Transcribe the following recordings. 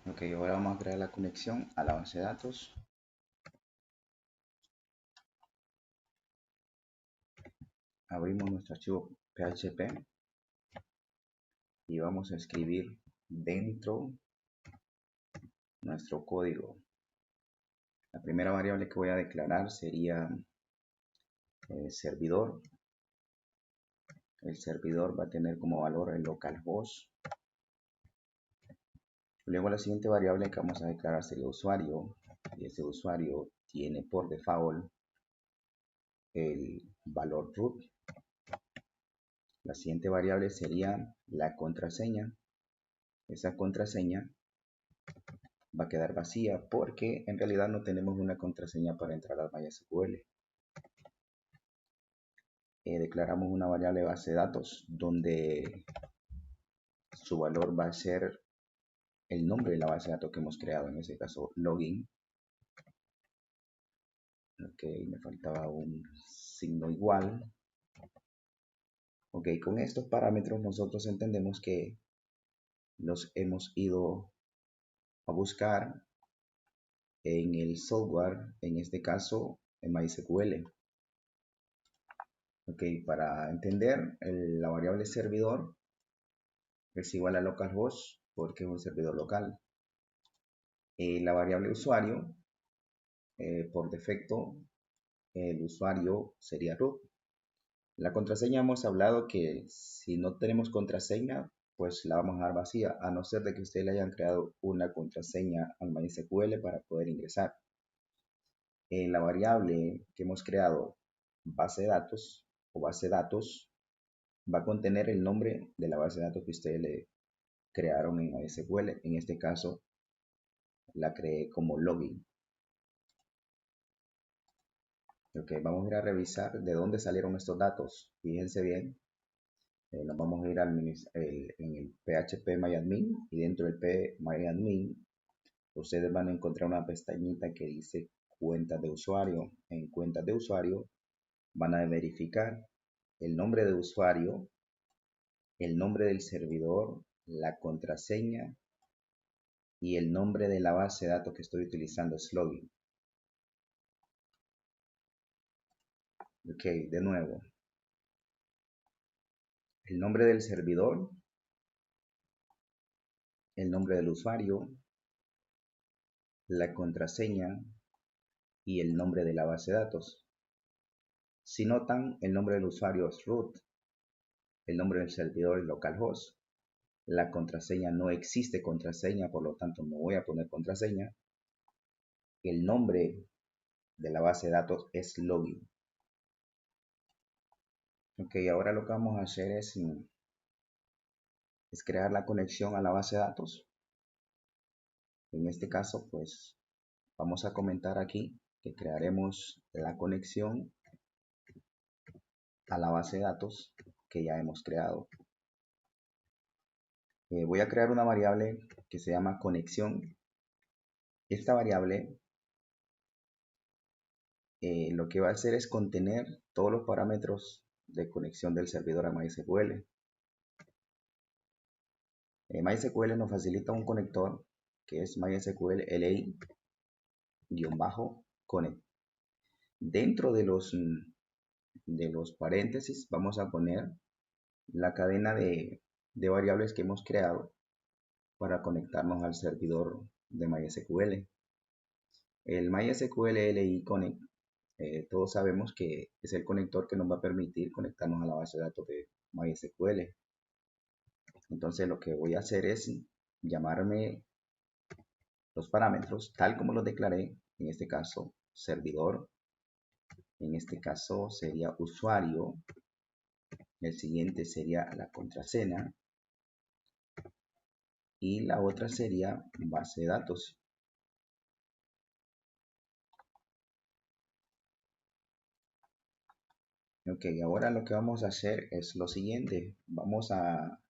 Ok, ahora vamos a crear la conexión a la base de datos. Abrimos nuestro archivo PHP y vamos a escribir dentro nuestro código. La primera variable que voy a declarar sería servidor. El servidor va a tener como valor el localhost. Luego la siguiente variable que vamos a declarar sería usuario, y ese usuario tiene por default el valor root. La siguiente variable sería la contraseña. Esa contraseña va a quedar vacía porque en realidad no tenemos una contraseña para entrar a MySQL. Declaramos una variable base de datos donde su valor va a ser el nombre de la base de datos que hemos creado, en este caso login. Ok, me faltaba un signo igual. Ok, con estos parámetros nosotros entendemos que los hemos ido a buscar en el software, en este caso en MySQL. Ok, para entender, la variable servidor es igual a localhost porque es un servidor local. La variable usuario, por defecto, el usuario sería root. La contraseña hemos hablado que si no tenemos contraseña, pues la vamos a dar vacía, a no ser de que ustedes le hayan creado una contraseña al MySQL para poder ingresar. La variable que hemos creado, base de datos o base de datos, va a contener el nombre de la base de datos que ustedes le crearon en MySQL. En este caso, la creé como login. Ok, vamos a ir a revisar de dónde salieron estos datos. Fíjense bien, nos vamos a ir en el PHP MyAdmin y dentro del MyAdmin ustedes van a encontrar una pestañita que dice cuentas de usuario. En cuentas de usuario van a verificar el nombre de usuario, el nombre del servidor, la contraseña y el nombre de la base de datos que estoy utilizando es login. Ok, de nuevo, el nombre del servidor, el nombre del usuario, la contraseña y el nombre de la base de datos. Si notan, el nombre del usuario es root, el nombre del servidor es localhost, la contraseña no existe contraseña, por lo tanto no voy a poner contraseña. El nombre de la base de datos es login. Ok, ahora lo que vamos a hacer es crear la conexión a la base de datos. En este caso, pues vamos a comentar aquí que crearemos la conexión a la base de datos que ya hemos creado. Voy a crear una variable que se llama conexión. Esta variable lo que va a hacer es contener todos los parámetros de conexión del servidor a MySQL. MySQL nos facilita un conector que es MySQL LI-connect. Dentro de los paréntesis vamos a poner la cadena de variables que hemos creado para conectarnos al servidor de MySQL. El MySQL LI Connect, todos sabemos que es el conector que nos va a permitir conectarnos a la base de datos de MySQL. Entonces lo que voy a hacer es llamarme los parámetros tal como los declaré, en este caso servidor, en este caso sería usuario, el siguiente sería la contraseña y la otra sería base de datos. Ok, ahora lo que vamos a hacer es lo siguiente. Vamos a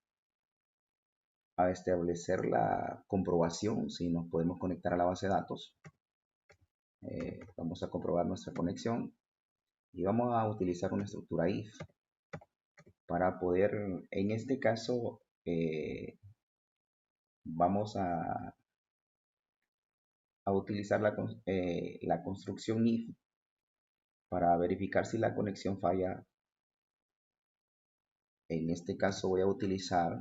establecer la comprobación si nos podemos conectar a la base de datos. Vamos a comprobar nuestra conexión y vamos a utilizar una estructura if para poder, en este caso, vamos a a utilizar la construcción if para verificar si la conexión falla. En este caso voy a utilizar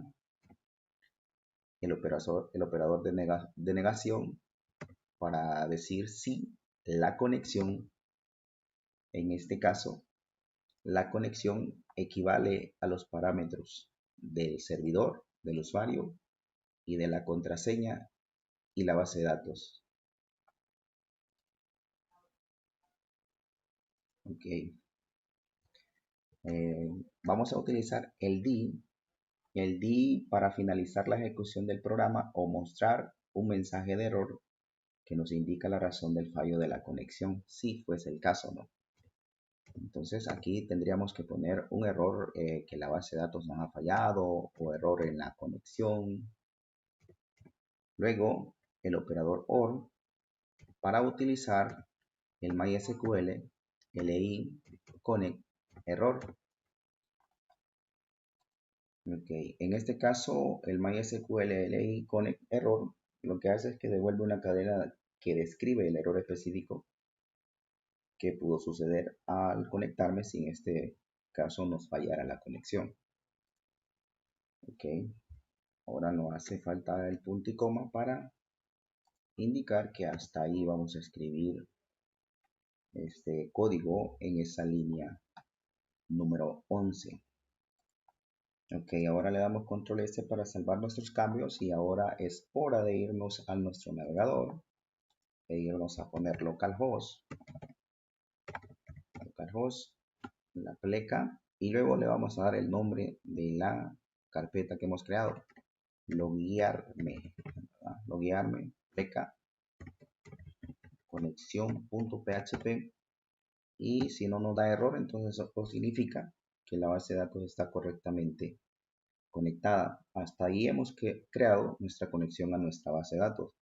el operador de negación para decir si la conexión, en este caso, la conexión equivale a los parámetros del servidor, del usuario y de la contraseña y la base de datos. Ok. Vamos a utilizar el D para finalizar la ejecución del programa o mostrar un mensaje de error que nos indica la razón del fallo de la conexión, si fuese el caso, ¿no? Entonces aquí tendríamos que poner un error que la base de datos nos ha fallado o error en la conexión. Luego el operador OR para utilizar el MySQL LI connect error. Okay. En este caso el MySQL LI connect error lo que hace es que devuelve una cadena que describe el error específico que pudo suceder al conectarme si en este caso nos fallara la conexión. Ok, ahora no hace falta el punto y coma para indicar que hasta ahí vamos a escribir este código en esa línea número 11. Ok, ahora le damos control S para salvar nuestros cambios y ahora es hora de irnos a nuestro navegador e irnos a poner localhost, la pleca, y luego le vamos a dar el nombre de la carpeta que hemos creado, loguearme, pleca, conexión.php, y si no nos da error, entonces eso significa que la base de datos está correctamente conectada. Hasta ahí hemos creado nuestra conexión a nuestra base de datos.